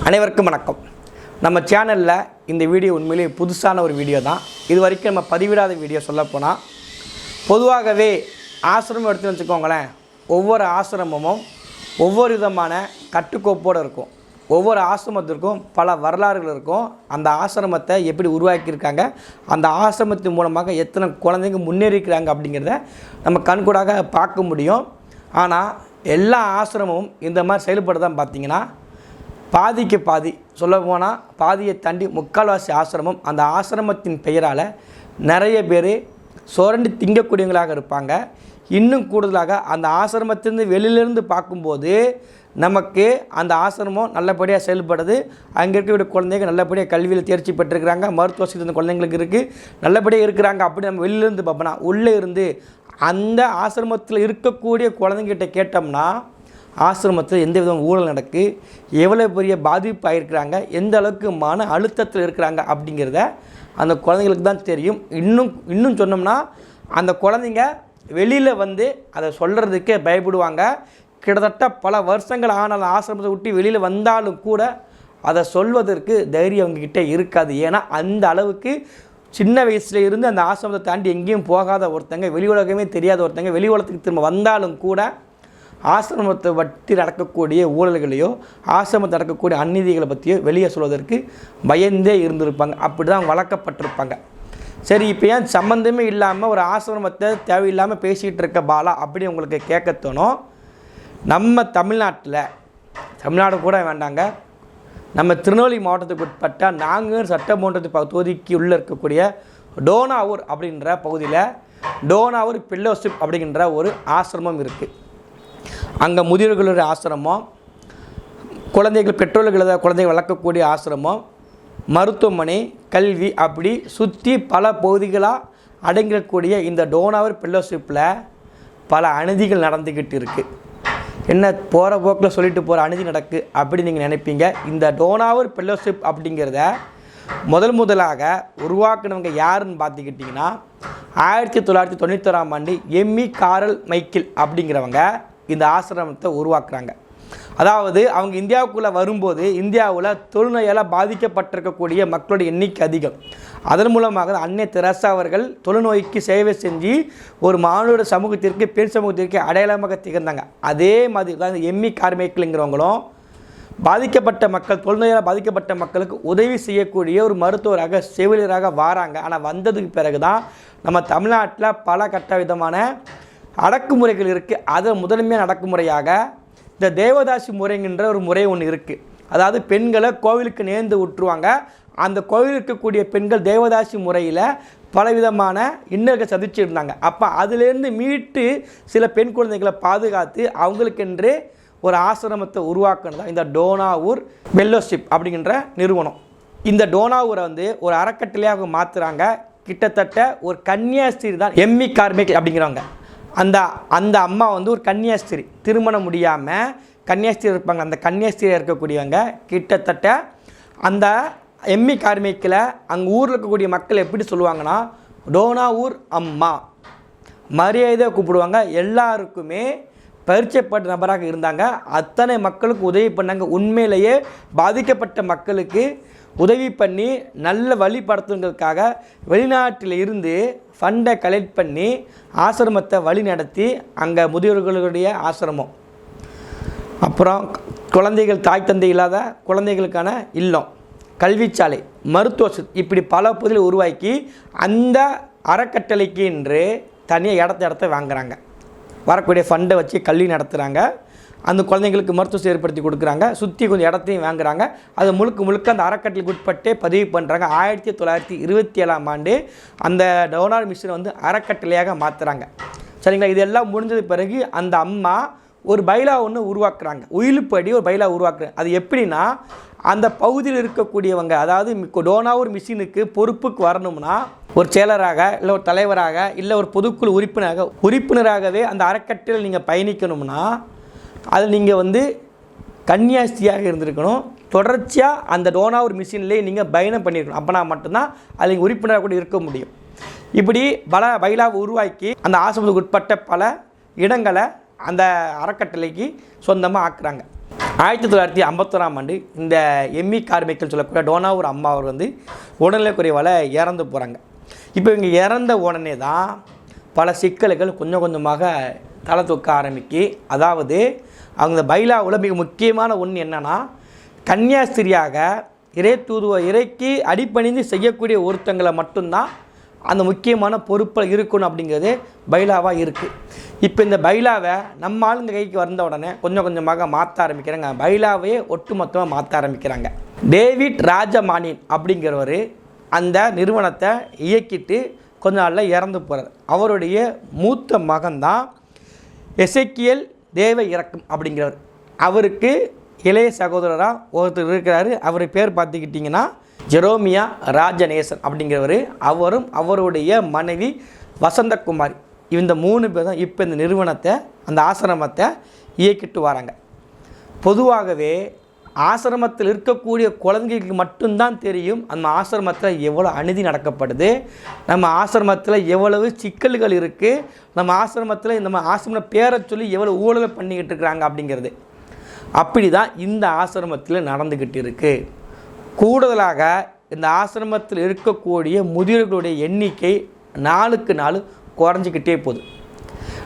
அனைவருக்கும் வணக்கம். நம்ம சேனலில் இந்த வீடியோ உண்மையிலேயே புதுசான ஒரு வீடியோ தான். இது வரைக்கும் நம்ம பதிவிடாத வீடியோ சொல்லப்போனால், பொதுவாகவே ஆசிரமம் எடுத்துன்னு வச்சுக்கோங்களேன், ஒவ்வொரு ஆசிரமமும் ஒவ்வொரு விதமான கட்டுக்கோப்போடு இருக்கும். ஒவ்வொரு ஆசிரமத்திற்கும் பல வரலாறுகள் இருக்கும். அந்த ஆசிரமத்தை எப்படி உருவாக்கியிருக்காங்க, அந்த ஆசிரமத்தின் மூலமாக எத்தனை குழந்தைங்க முன்னேறிக்கிறாங்க அப்படிங்கிறத நம்ம கண்கூடாக பார்க்க முடியும். ஆனால் எல்லா ஆசிரமமும் இந்த மாதிரி செயல்படுதான் பார்த்திங்கன்னா பாதிக்கு பாதி, சொல்ல போனால் பாதியை தாண்டி முக்கால்வாசி ஆசிரமம் அந்த ஆசிரமத்தின் பெயரால் நிறைய பேர் சுரண்டி திங்கக்கூடியவங்களாக இருப்பாங்க. இன்னும் கூடுதலாக அந்த ஆசிரமத்திலேருந்து வெளியிலேருந்து பார்க்கும்போது நமக்கு அந்த ஆசிரமம் நல்லபடியாக செயல்படுது. அங்கே இருக்கக்கூடிய குழந்தைங்க நல்லபடியாக கல்வியில் தேர்ச்சி பெற்றிருக்கிறாங்க, மருத்துவ வசதி இந்த குழந்தைங்களுக்கு இருக்குது, நல்லபடியாக இருக்கிறாங்க. அப்படி நம்ம வெளியிலேருந்து பார்ப்போம்னா, உள்ளே இருந்து அந்த ஆசிரமத்தில் இருக்கக்கூடிய குழந்தைங்கிட்ட கேட்டோம்னா ஆசிரமத்தில் எந்த விதமான ஊழல் நடக்கு, எவ்வளோ பெரிய பாதிப்பு ஆகிருக்கிறாங்க, எந்த அளவுக்கு மன அழுத்தத்தில் இருக்கிறாங்க அப்படிங்கிறத அந்த குழந்தைங்களுக்கு தான் தெரியும். இன்னும் சொன்னோம்னா அந்த குழந்தைங்க வெளியில் வந்து அதை சொல்கிறதுக்கே பயப்படுவாங்க. கிட்டத்தட்ட பல வருஷங்கள் ஆனாலும் ஆசிரமத்தை விட்டு வெளியில் வந்தாலும் கூட அதை சொல்வதற்கு தைரியம் அவங்கக்கிட்ட இருக்காது. ஏன்னா அந்த அளவுக்கு சின்ன வயசில் இருந்து அந்த ஆசிரமத்தை தாண்டி எங்கேயும் போகாத ஒருத்தங்க, வெளி உலகமே தெரியாத ஒருத்தங்க வெளி உலகத்துக்கு திரும்ப வந்தாலும் கூட ஆசிரமத்தை பற்றி நடக்கக்கூடிய ஊழல்களையோ ஆசிரமத்தை நடக்கக்கூடிய அநீதிகளை பற்றியோ வெளியே சொல்வதற்கு பயந்தே இருந்திருப்பாங்க. அப்படி தான் வளர்க்கப்பட்டிருப்பாங்க. சரி, இப்போ ஏன் சம்மந்தமே இல்லாமல் ஒரு ஆசிரமத்தை தேவையில்லாமல் பேசிகிட்டு இருக்க பாலா அப்படி உங்களுக்கு கேட்க தோணும். நம்ம தமிழ்நாடு கூட வேண்டாங்க, நம்ம திருநெல்வேலி மாவட்டத்துக்கு உட்பட்ட நாங்கூர் சட்டமன்ற தொகுதிக்கு உள்ளே இருக்கக்கூடிய டோனாவூர் அப்படின்ற பகுதியில் டோனாவூர் ஃபெல்லோஷிப் அப்படிங்கிற ஒரு ஆசிரமம் இருக்குது. அங்கே முதியோர்களுடைய ஆசிரமம், குழந்தைகள் பெற்றோர்கள் குழந்தைகள் வளர்க்கக்கூடிய ஆசிரமம், மருத்துவமனை, கல்வி, அப்படி சுற்றி பல பகுதிகளாக அடங்கக்கூடிய இந்த டோனாவூர் ஃபெல்லோஷிப்பில் பல அநீதிகள் நடந்துக்கிட்டு இருக்குது. என்ன போகிற போக்கில் சொல்லிட்டு போகிற அநீதி நடக்கு அப்படி நீங்கள் நினைப்பீங்க. இந்த டோனாவூர் ஃபெல்லோஷிப் அப்படிங்கிறத முதலாக உருவாக்குனவங்க யாருன்னு பார்த்துக்கிட்டிங்கன்னா 1991ஆம் ஆண்டு எம்மி காரல் மைக்கேல் அப்படிங்கிறவங்க இந்த ஆசிரமத்தை உருவாக்குறாங்க. அதாவது அவங்க இந்தியாவுக்குள்ளே வரும்போது இந்தியாவில் தொழுநோயால் பாதிக்கப்பட்டிருக்கக்கூடிய மக்களுடைய எண்ணிக்கை அதிகம். அதன் மூலமாக அன்னை தெரசா அவர்கள் தொழுநோய்க்கு சேவை செஞ்சு ஒரு மானுட சமூகத்திற்கு, பெண் சமூகத்திற்கு அடையாளமாக திகழ்ந்தாங்க. அதே மாதிரி தான் இந்த எம்மி கார்மைக்கலுங்கிறவங்களும் பாதிக்கப்பட்ட மக்கள், தொழுநோயால் பாதிக்கப்பட்ட மக்களுக்கு உதவி செய்யக்கூடிய ஒரு மருத்துவராக, செவிலியராக வாராங்க. ஆனால் வந்ததுக்கு பிறகு தான் நம்ம தமிழ்நாட்டில் பல கட்ட விதமான அடக்குமுறைகள் இருக்குது. அதை முதன்மையான அடக்குமுறையாக இந்த தேவதாசி முறைங்கிற ஒரு முறை ஒன்று இருக்குது. அதாவது பெண்களை கோவிலுக்கு நேர்ந்து விட்டுருவாங்க. அந்த கோவில் இருக்கக்கூடிய பெண்கள் தேவதாசி முறையில் பலவிதமான இன்னல்களை சந்திச்சு இருந்தாங்க. அப்போ அதிலேருந்து மீட்டு சில பெண் குழந்தைகளை பாதுகாத்து அவங்களுக்கென்று ஒரு ஆசிரமத்தை உருவாக்குனது இந்த டோனாவூர் ஃபெல்லோஷிப் அப்படிங்கிற நிறுவனம். இந்த டோனாவூரை வந்து ஒரு அறக்கட்டளையாக மாற்றுறாங்க. கிட்டத்தட்ட ஒரு கன்னியாஸ்திரி தான் எம்மி கார்மைக்கல் அப்படிங்கிறவங்க. அந்த அம்மா வந்து ஒரு கன்னியாஸ்திரி, திருமணம் முடியாமல் கன்னியாஸ்திரி இருப்பாங்க. அந்த கன்னியாஸ்திரியாக இருக்கக்கூடியவங்க கிட்டத்தட்ட அந்த எம்மி கார்மைக்கில் அங்கே ஊரில் இருக்கக்கூடிய மக்கள் எப்படி சொல்லுவாங்கன்னா டோனாவூர் அம்மா, மரியாதையாக கூப்பிடுவாங்க. எல்லாருக்குமே பரிச்சயப்பட்ட நபராக இருந்தாங்க. அத்தனை மக்களுக்கு உதவி பண்ணாங்க. உண்மையிலேயே பாதிக்கப்பட்ட மக்களுக்கு உதவி பண்ணி நல்ல வழிபடுத்துங்கிறதுக்காக வெளிநாட்டில் இருந்து ஃபண்டை கலெக்ட் பண்ணி ஆசிரமத்தை வழி நடத்தி அங்கே முதியோர்களுடைய ஆசிரமம், அப்புறம் குழந்தைகள் தாய் தந்தை இல்லாத குழந்தைகளுக்கான இல்லம், கல்விச்சாலை, மருத்துவ இப்படி பல பகுதியில் உருவாக்கி அந்த அறக்கட்டளைக்கு என்று தனியாக இடத்த வாங்குகிறாங்க. வரக்கூடிய ஃபண்டை வச்சு கல்வி நடத்துகிறாங்க. அந்த குழந்தைங்களுக்கு மருத்துவம் ஏற்படுத்தி கொடுக்குறாங்க. சுற்றி கொஞ்சம் இடத்தையும் வாங்குகிறாங்க. அது முழுக்க அந்த அறக்கட்டளைக்கு உட்பட்டே பதிவு பண்ணுறாங்க. 1927ஆம் ஆண்டு அந்த டோனார் மிஷனை வந்து அறக்கட்டளையாக மாற்றுறாங்க. சரிங்களா? இதெல்லாம் முடிஞ்சது பிறகு அந்த அம்மா ஒரு பைலா ஒன்று உருவாக்குறாங்க. உயிலுப்படி ஒரு பைலா உருவாக்குறாங்க. அது எப்படின்னா, அந்த பகுதியில் இருக்கக்கூடியவங்க, அதாவது டோனாவூர் மிஷினுக்கு பொறுப்புக்கு வரணும்னா ஒரு செயலராக, இல்லை ஒரு தலைவராக, இல்லை ஒரு பொதுக்குழு உறுப்பினராகவே அந்த அறக்கட்டளையில் நீங்கள் பயணிக்கணும்னா அதில் நீங்கள் வந்து கன்னியாஸ்திரியாக இருந்திருக்கணும். தொடர்ச்சியாக அந்த டோனாவூர் மிஷின்லேயே நீங்கள் பயணம் பண்ணியிருக்கணும். அப்போனா மட்டும்தான் அதில் உறுப்பினராக கூட இருக்க முடியும். இப்படி பல பைலாவை உருவாக்கி அந்த ஆசிரமத்துக்கு உட்பட்ட பல இடங்களை அந்த அறக்கட்டளைக்கு சொந்தமாக ஆக்குறாங்க. 1951ஆம் ஆண்டு இந்த எம்மி கார்மைக்கல் சொல்லக்கூடிய டோனாவூர் அம்மா அவர் வந்து உடல்நலக் குறைவால் இறந்து போகிறாங்க. இப்போ இவங்க இறந்த உடனே தான் பல சிக்கல்கள் கொஞ்சம் கொஞ்சமாக தலை தூக்க ஆரம்பிக்கு. அதாவது அவங்க பைலாவில் மிக முக்கியமான ஒன்று என்னென்னா, கன்னியாஸ்திரியாக இறைக்கு அடிப்பணிந்து செய்யக்கூடிய ஒருத்தங்களை மட்டும்தான் அந்த முக்கியமான பொறுப்பில் இருக்கணும் அப்படிங்கிறது பைலாவாக இருக்குது. இப்போ இந்த பைலாவை நம்ம ஆளுங்க கைக்கு வந்த உடனே கொஞ்சம் கொஞ்சமாக மாற்ற ஆரம்பிக்கிறாங்க. பைலாவையே ஒட்டுமொத்தமாக மாற்ற ஆரம்பிக்கிறாங்க. டேவிட் ராஜமானின் அப்படிங்கிறவர் அந்த நிறுவனத்தை இயக்கிட்டு கொஞ்ச நாளில் இறந்து போகிறார். அவருடைய மூத்த மகன்தான் எசேக்கியேல் தேவ இறக்கம் அப்படிங்கிறவர். அவருக்கு இளைய சகோதரராக ஒருத்தர் இருக்கிறாரு. அவர் பேர் பார்த்துக்கிட்டிங்கன்னா ஜெரோமியா ராஜநேசன் அப்படிங்கிறவர். அவரும் அவருடைய மனைவி வசந்தகுமாரி, இந்த 3 பேர் தான் இப்போ இந்த நிறுவனத்தை, அந்த ஆசிரமத்தை இயக்கிட்டு வராங்க. பொதுவாகவே ஆசிரமத்தில் இருக்கக்கூடிய குழந்தைகளுக்கு மட்டும்தான் தெரியும் அந்த ஆசிரமத்தில் எவ்வளோ அநீதி நடக்கப்படுது, நம்ம ஆசிரமத்தில் எவ்வளவு சிக்கல்கள் இருக்குது, நம்ம ஆசிரமத்தில் ஆசிரம பேரை சொல்லி எவ்வளோ ஊழலை பண்ணிக்கிட்டு இருக்கிறாங்க அப்படிங்கிறது. அப்படி தான் இந்த ஆசிரமத்தில் நடந்துக்கிட்டு இருக்குது. கூடுதலாக இந்த ஆசிரமத்தில் இருக்கக்கூடிய முதியோர்களுடைய எண்ணிக்கை நாளுக்கு நாள் குறைஞ்சிக்கிட்டே போகுது.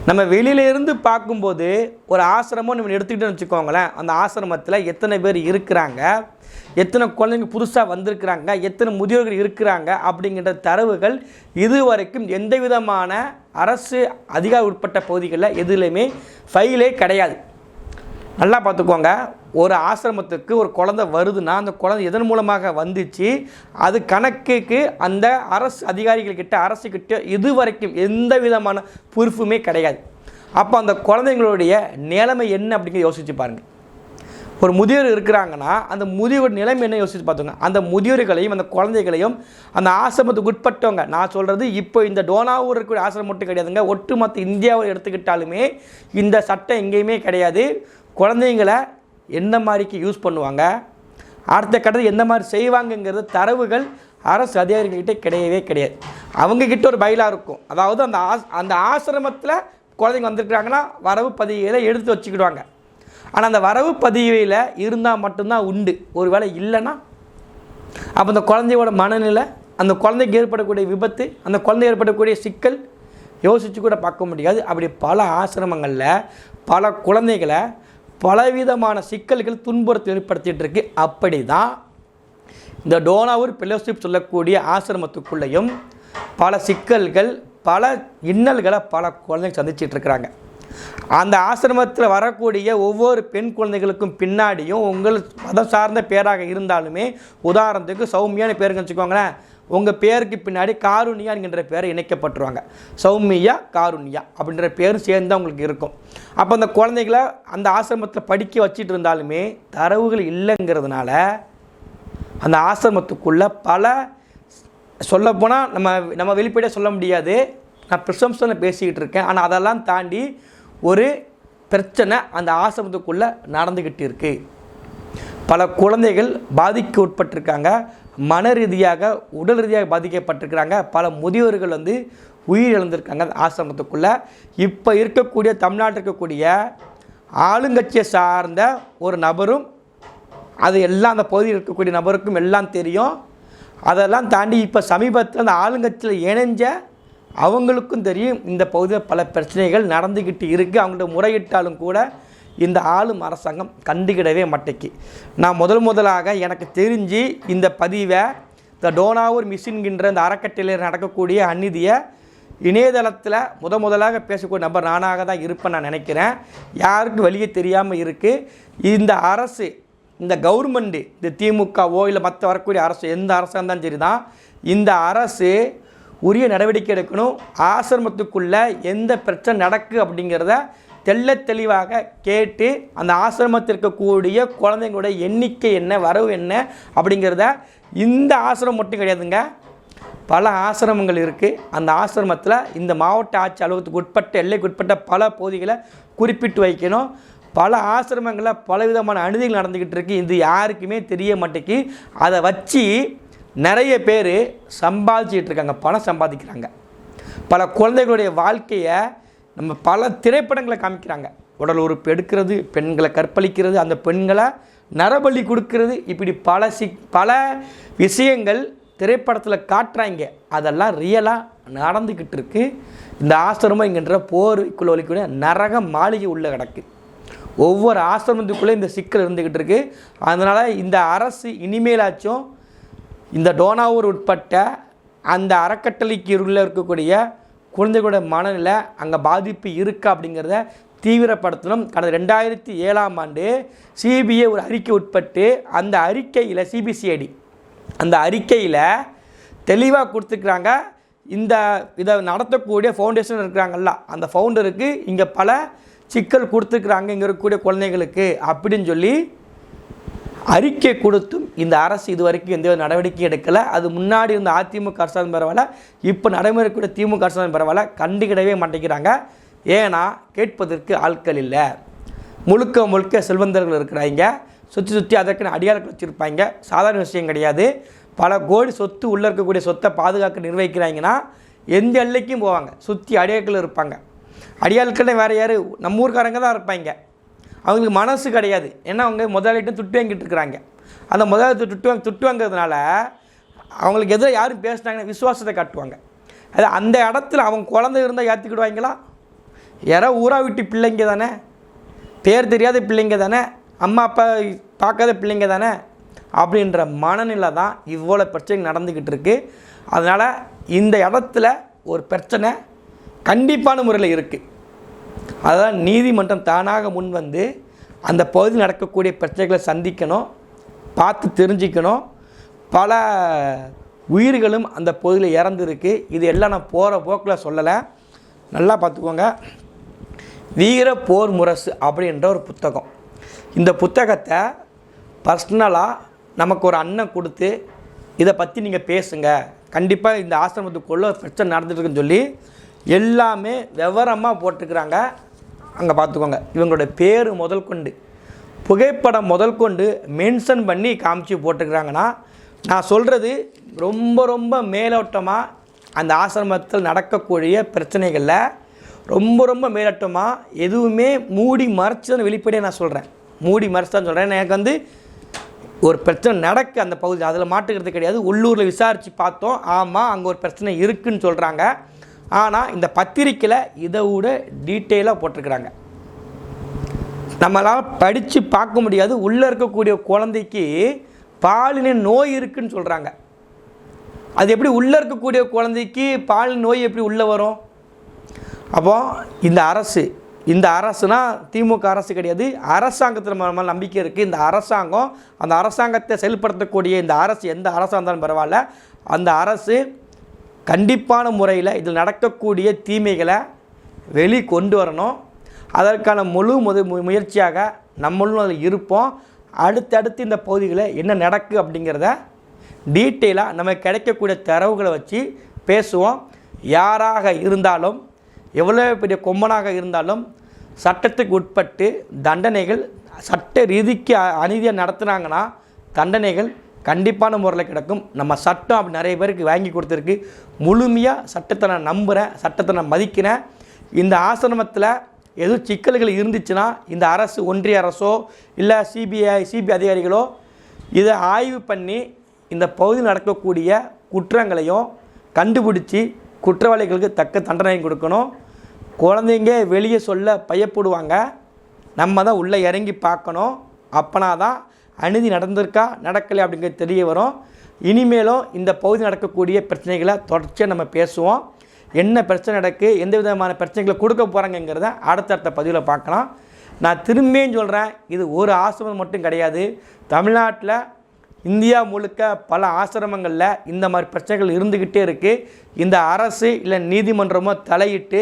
நம்ம வெளியிலேருந்து பார்க்கும்போது ஒரு ஆசிரமம் நம்ம எடுத்துக்கிட்டோன்னு வச்சுக்கோங்களேன், அந்த ஆசிரமத்தில் எத்தனை பேர் இருக்கிறாங்க, எத்தனை குழந்தைங்க புதுசாக வந்திருக்கிறாங்க, எத்தனை முதியோர்கள் இருக்கிறாங்க அப்படிங்கிற தரவுகள் இதுவரைக்கும் எந்த விதமான அரசு அதிகார உட்பட்ட பகுதிகளில் எதுலேயுமே ஃபைலே கிடையாது. நல்லா பார்த்துக்கோங்க, ஒரு ஆசிரமத்துக்கு ஒரு குழந்தை வருதுன்னா அந்த குழந்தை எதன் மூலமாக வந்துச்சு, அது கணக்குக்கு அந்த அரசு அதிகாரிகள்கிட்ட அரசுக்கிட்ட இதுவரைக்கும் எந்த விதமான ப்ரூஃபுமே கிடையாது. அப்போ அந்த குழந்தைங்களுடைய நிலைமை என்ன அப்படிங்கிறத யோசித்து பாருங்கள். ஒரு முதியோர் இருக்கிறாங்கன்னா அந்த முதியோர் நிலைமை என்ன யோசித்து பார்த்துங்க. அந்த முதியோர்களையும் அந்த குழந்தைகளையும் அந்த ஆசிரமத்துக்கு உட்பட்டவங்க, நான் சொல்கிறது இப்போ இந்த டோனாவூர் இருக்கக்கூடிய ஆசிரமம் மட்டும் கிடையாதுங்க, ஒட்டுமொத்த இந்தியாவில் எடுத்துக்கிட்டாலுமே இந்த சட்டம் எங்கேயுமே கிடையாது. குழந்தைங்களை எந்த மாதிரிக்கு யூஸ் பண்ணுவாங்க, அடுத்த கட்டத்தில் எந்த மாதிரி செய்வாங்கங்கிறது தரவுகள் அரசு அதிகாரிகள்கிட்ட கிடையவே கிடையாது. அவங்கக்கிட்ட ஒரு பைலா இருக்கும். அதாவது அந்த ஆசிரமத்தில் குழந்தைங்க வந்திருக்கிறாங்கன்னா வரவு பதிவையில் எடுத்து வச்சுக்கிடுவாங்க. ஆனால் அந்த வரவு பதிவையில் இருந்தால் மட்டும்தான் உண்டு. ஒரு வேளை இல்லைன்னா அப்போ அந்த குழந்தையோட மனநிலை, அந்த குழந்தைக்கு ஏற்படக்கூடிய விபத்து, அந்த குழந்தை ஏற்படக்கூடிய சிக்கல் யோசித்து கூட பார்க்க முடியாது. அப்படி பல ஆசிரமங்களில் பல குழந்தைகளை பலவிதமான சிக்கல்கள் துன்புறுத்தி ஏற்படுத்திகிட்டு இருக்கு. அப்படி தான் இந்த டோனாவூர் ஃபெல்லோஷிப் சொல்லக்கூடிய ஆசிரமத்துக்குள்ளேயும் பல சிக்கல்கள், பல இன்னல்களை பல குழந்தைங்க சந்திச்சிட்டு இருக்கிறாங்க. அந்த ஆசிரமத்தில் வரக்கூடிய ஒவ்வொரு பெண் குழந்தைகளுக்கும் பின்னாடியும் உங்கள் மதம் சார்ந்த பேராக இருந்தாலுமே, உதாரணத்துக்கு சௌமியான பேருன்னு வச்சுக்கோங்களேன், உங்கள் பேருக்கு பின்னாடி காருண்யா என்கின்ற பேரை இணைக்கப்பட்டுருவாங்க. சௌமியா காருண்யா அப்படின்ற பேரும் சேர்ந்து அவங்களுக்கு இருக்கும். அப்போ அந்த குழந்தைகளை அந்த ஆசிரமத்தில் படிக்க வச்சிட்டு இருந்தாலுமே தரவுகள் இல்லைங்கிறதுனால அந்த ஆசிரமத்துக்குள்ளே பல சொல்லப்போனால் நம்ம வெளிப்படையாக சொல்ல முடியாது, நான் ப்ரிசம்ஷனில் பேசிக்கிட்டு இருக்கேன். ஆனால் அதெல்லாம் தாண்டி ஒரு பிரச்சனை அந்த ஆசிரமத்துக்குள்ளே நடந்துக்கிட்டு இருக்குது. பல குழந்தைகள் பாதிக்க உட்பட்டிருக்காங்க, மன ரீதியாக உடல் ரீதியாக பாதிக்கப்பட்டிருக்கிறாங்க. பல முதியோர்கள் உயிர் இழந்திருக்காங்க ஆசிரமத்துக்குள்ளே. இப்போ இருக்கக்கூடிய தமிழ்நாட்டில் இருக்கக்கூடிய ஆளுங்கட்சியை சார்ந்த ஒரு நபரும் அது எல்லாம் அந்த பகுதியில் இருக்கக்கூடிய நபருக்கும் எல்லாம் தெரியும். அதெல்லாம் தாண்டி இப்போ சமீபத்தில் அந்த ஆளுங்கட்சியில் இணைஞ்ச அவங்களுக்கும் தெரியும் இந்த பகுதியில் பல பிரச்சனைகள் நடந்துக்கிட்டு இருக்குது. அவங்கள்ட்ட முறையிட்டாலும் கூட இந்த ஆளும் அரசாங்கம் கண்டுக்கிடவே மாட்டேக்கு. நான் முதலாக எனக்கு தெரிஞ்சு இந்த பதிவை இந்த டோனாவூர் மிஷின்கின்ற இந்த அறக்கட்டளையில் நடக்கக்கூடிய அநீதியை இணையதளத்தில் முதலாக பேசக்கூடிய நபர் நானாக தான் இருப்பேன் நான் நினைக்கிறேன். யாருக்கும் வெளியே தெரியாமல் இருக்குது. இந்த அரசு, இந்த கவர்மெண்ட்டு, இந்த திமுகவோ இல்லை மற்ற வரக்கூடிய அரசு, எந்த அரசாக இருந்தாலும் சரி தான், இந்த அரசு உரிய நடவடிக்கை எடுக்கணும். ஆசிரமத்துக்குள்ளே எந்த பிரச்சனை நடக்குது அப்படிங்கிறத தெள்ள தெளிவாக கேட்டு அந்த ஆசிரமத்தில் இருக்கக்கூடிய குழந்தைங்களுடைய எண்ணிக்கை என்ன, வரவு என்ன அப்படிங்கிறத, இந்த ஆசிரமம் மட்டும் கிடையாதுங்க, பல ஆசிரமங்கள் இருக்குது. அந்த ஆசிரமத்தில் இந்த மாவட்ட ஆட்சி அலுவலகத்துக்கு உட்பட்ட எல்லைக்கு உட்பட்ட பல பகுதிகளை குறிப்பிட்டு வைக்கணும். பல ஆசிரமங்களில் பலவிதமான அநீதிகள் நடந்துக்கிட்டு இருக்குது. இது யாருக்குமே தெரிய மாட்டேக்கு. அதை வச்சு நிறைய பேர் சம்பாதிச்சிட்டு இருக்காங்க, பணம் சம்பாதிக்கிறாங்க. பல குழந்தைகளுடைய வாழ்க்கையை நம்ம பல திரைப்படங்களை காமிக்கிறாங்க. உடல் உறுப்பு எடுக்கிறது, பெண்களை கற்பழிக்கிறது, அந்த பெண்களை நரபலி கொடுக்கறது, இப்படி பல விஷயங்கள் திரைப்படத்தில் காட்டுறாங்க. அதெல்லாம் ரியலாக நடந்துக்கிட்டு இருக்கு. இந்த ஆசிரமம் என்கின்ற போர்க்குள்ள ஒலிக்கூடிய நரக மாளிகை உள்ள கிடக்கு. ஒவ்வொரு ஆசிரமத்துக்குள்ளே இந்த சிக்கல் இருந்துக்கிட்டு இருக்கு. அதனால் இந்த அரசு இனிமேலாச்சும் இந்த டோனாவூர் உட்பட்ட அந்த அறக்கட்டளைக்கு உள்ள இருக்கக்கூடிய குழந்தைகளோட மனநிலை அங்கே பாதிப்பு இருக்கா அப்படிங்கிறத தீவிரப்படுத்தணும். கடந்த 2007ஆம் ஆண்டு சிபிஐ ஒரு அறிக்கை உட்பட்டு அந்த அறிக்கையில் சிபிசிஐடி அந்த அறிக்கையில் தெளிவாக கொடுத்துருக்குறாங்க. இதை நடத்தக்கூடிய ஃபவுண்டேஷன் இருக்கிறாங்கல்ல, அந்த ஃபவுண்டருக்கு இங்கே பல சிக்கல் கொடுத்துருக்குறாங்க இங்கே இருக்கக்கூடிய குழந்தைகளுக்கு அப்படின்னு சொல்லி அறிக்கை கொடுத்தும் இந்த அரசு இது வரைக்கும் எந்த நடவடிக்கை எடுக்கலை. அது முன்னாடி இருந்த அதிமுக அரசாங்கம் பரவாயில்ல, இப்போ நடைமுறைக்கூடிய திமுக அரசாங்கம் பரவாயில்ல, கண்டுக்கிடவே மாட்டேங்கிறாங்க. ஏன்னா கேட்பதற்கு ஆட்கள் இல்லை. முழுக்க செல்வந்தர்கள் இருக்கிறாங்க. சுற்றி அதற்குன்னு அடியாளர்கள் வச்சுருப்பாங்க. சாதாரண விஷயம் கிடையாது. பல கோடி சொத்து உள்ளே இருக்கக்கூடிய சொத்தை பாதுகாக்க நிர்வகிக்கிறாங்கன்னா எந்த எல்லைக்கும் போவாங்க. சுற்றி அடியாட்கள் இருப்பாங்க. அடியாட்கள் வேறு யார்? நம்ம ஊர்க்காரங்க தான் இருப்பாங்க. அவங்களுக்கு மனசு கிடையாது. ஏன்னா அவங்க முதலாளிகிட்ட துட்டு வாங்கிட்டு இருக்கிறாங்க. அந்த முதலாளி துட்டு வாங்கிறதுனால அவங்களுக்கு எதிராக யாரும் பேசுனாங்கன்னா விசுவாசத்தை காட்டுவாங்க. அது அந்த இடத்துல அவங்க குழந்தை இருந்தால் ஏற்றுக்கிடுவாங்களா? யாரோ ஊரா விட்டு பிள்ளைங்க தானே, பேர் தெரியாத பிள்ளைங்க தானே, அம்மா அப்பா பார்க்காத பிள்ளைங்க தானே அப்படின்ற மனநிலை தான் இவ்வளோ பிரச்சனை நடந்துக்கிட்டு இருக்குது. அதனால் இந்த இடத்துல ஒரு பிரச்சனை கண்டிப்பான முறையில் இருக்குது. அதான் நீதிமன்றம் தானாக முன் வந்து அந்த பகுதியில் நடக்கக்கூடிய பிரச்சனைகளை சந்திக்கணும், பார்த்து தெரிஞ்சிக்கணும். பல உயிர்களும் அந்த பகுதியில் இறந்துருக்கு. இது எல்லாம் நான் போகிற போக்கில் சொல்லலை, நல்லா பார்த்துக்கோங்க. வீர போர் முரசு அப்படின்ற ஒரு புத்தகம். இந்த புத்தகத்தை பர்சனலாக நமக்கு ஒரு அண்ணன் கொடுத்து இதை பற்றி நீங்கள் பேசுங்க, கண்டிப்பாக இந்த ஆசிரமத்துக்குள்ளே பிரச்சனை நடந்துட்டுருக்குன்னு சொல்லி எல்லாமே விவரமாக போட்டுக்கிறாங்க. அங்கே பார்த்துக்கோங்க. இவங்களோட பேர் முதல் கொண்டு புகைப்படம் முதல் கொண்டு மென்ஷன் பண்ணி காமிச்சு போட்டுக்கிறாங்கன்னா, நான் சொல்கிறது ரொம்ப மேலோட்டமாக அந்த ஆசிரமத்தில் நடக்கக்கூடிய பிரச்சனைகளில் ரொம்ப மேலோட்டமாக எதுவுமே மூடி மறைச்சி தான் வெளிப்படையாக நான் சொல்கிறேன். மூடி மறைச்சி தான் சொல்கிறேன். எனக்கு ஒரு பிரச்சனை நடக்க அந்த பகுதி அதில் மாட்டுக்கிறது கிடையாது. உள்ளூரில் விசாரித்து பார்த்தோம், ஆமாம் அங்கே ஒரு பிரச்சனை இருக்குதுன்னு சொல்கிறாங்க. ஆனால் இந்த பத்திரிக்கையில் இதை விட டீட்டெயிலாக போட்டிருக்கிறாங்க. நம்மளால் படித்து பார்க்க முடியாது. உள்ளே இருக்கக்கூடிய குழந்தைக்கு பாலின நோய் இருக்குதுன்னு சொல்கிறாங்க. அது எப்படி உள்ளே இருக்கக்கூடிய குழந்தைக்கு பாலின நோய் எப்படி உள்ளே வரும்? அப்போது இந்த அரசுனா திமுக அரசு கிடையாது, அரசாங்கத்தில் நம்ம நம்பிக்கை இருக்குது. இந்த அரசாங்கம், அந்த அரசாங்கத்தை செயல்படுத்தக்கூடிய இந்த அரசு எந்த அரசாக இருந்தாலும் பரவாயில்ல, அந்த அரசு கண்டிப்பான முறையில் இதில் நடக்கக்கூடிய தீமைகளை கொண்டு வரணும். அதற்கான முழு முயற்சியாக நம்மளும் அதில் இருப்போம். அடுத்தடுத்து இந்த பகுதிகளில் என்ன நடக்கு அப்படிங்கிறத டீட்டெயிலாக நமக்கு கிடைக்கக்கூடிய தரவுகளை வச்சு பேசுவோம். யாராக இருந்தாலும், எவ்வளோ பெரிய கொம்பனாக இருந்தாலும் சட்டத்துக்கு உட்பட்டு தண்டனைகள் சட்ட ரீதிக்கு அநீதியாக நடத்துனாங்கன்னா தண்டனைகள் கண்டிப்பான முறையில் கிடக்கும். நம்ம சட்டம் அப்படி நிறைய பேருக்கு வாங்கி கொடுத்துருக்கு. முழுமையாக சட்டத்தை நான் நம்புகிறேன், சட்டத்தை நான் மதிக்கிறேன். இந்த ஆசிரமத்தில் எதுவும் சிக்கல்கள் இருந்துச்சுன்னா இந்த அரசு, ஒன்றிய அரசோ இல்லை சிபிஐ அதிகாரிகளோ இதை ஆய்வு பண்ணி இந்த பகுதியில் நடக்கக்கூடிய குற்றங்களையும் கண்டுபிடிச்சி குற்றவாளிகளுக்கு தக்க தண்டனை கொடுக்கணும். குழந்தைங்க வெளியே சொல்ல பயப்படுவாங்க. நம்ம தான் உள்ளே இறங்கி பார்க்கணும். அப்போனா தான் அநீதி நடந்திருக்கா நடக்கலை அப்படிங்கிறது தெரிய வரும். இனிமேலும் இந்த பகுதி நடக்கக்கூடிய பிரச்சனைகளை தொடர்ச்சியாக நம்ம பேசுவோம். என்ன பிரச்சனை நடக்கு, எந்த விதமான பிரச்சனைகளை கொடுக்க போகிறாங்கங்கிறத அடுத்தடுத்த பதிவில் பார்க்கலாம். நான் திரும்பியும் சொல்கிறேன், இது ஒரு ஆசிரமம் மட்டும் கிடையாது. தமிழ்நாட்டில், இந்தியா முழுக்க பல ஆசிரமங்களில் இந்த மாதிரி பிரச்சனைகள் இருந்துக்கிட்டே இருக்குது. இந்த அரசு இல்லை நீதிமன்றமோ தலையிட்டு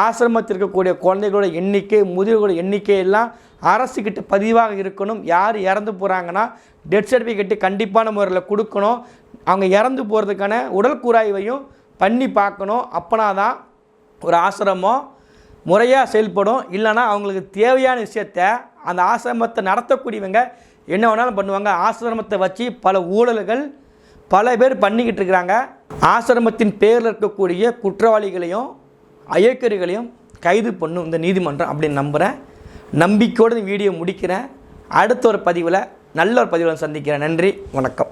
ஆசிரமத்தில் இருக்கக்கூடிய குழந்தைகளோட எண்ணிக்கை, முதியோர்களோட எண்ணிக்கையெல்லாம் அரசுக்கிட்ட பதிவாக இருக்கணும். யார் இறந்து போகிறாங்கன்னா டெத் சர்டிஃபிகேட்டு கண்டிப்பான முறையில் கொடுக்கணும். அவங்க இறந்து போகிறதுக்கான உடல் கூராய்வையும் பண்ணி பார்க்கணும். அப்போனா தான் ஒரு ஆசிரமம் முறையாக செயல்படும். இல்லைனா அவங்களுக்கு தேவையான விஷயத்த அந்த ஆசிரமத்தை நடத்தக்கூடியவங்க என்ன வேணாலும் பண்ணுவாங்க. ஆசிரமத்தை வச்சு பல ஊழல்கள் பல பேர் பண்ணிக்கிட்டு இருக்கிறாங்க. ஆசிரமத்தின் பேரில் இருக்கக்கூடிய குற்றவாளிகளையும் அயோக்கியர்களையும் கைது பண்ணும் இந்த நீதிமன்றம் அப்படின்னு நம்புகிறேன். நம்பிக்கையோடு இந்த வீடியோ முடிக்கிறேன். அடுத்த ஒரு பதிவில் நல்ல ஒரு பதிவில் சந்திக்கிறேன். நன்றி, வணக்கம்.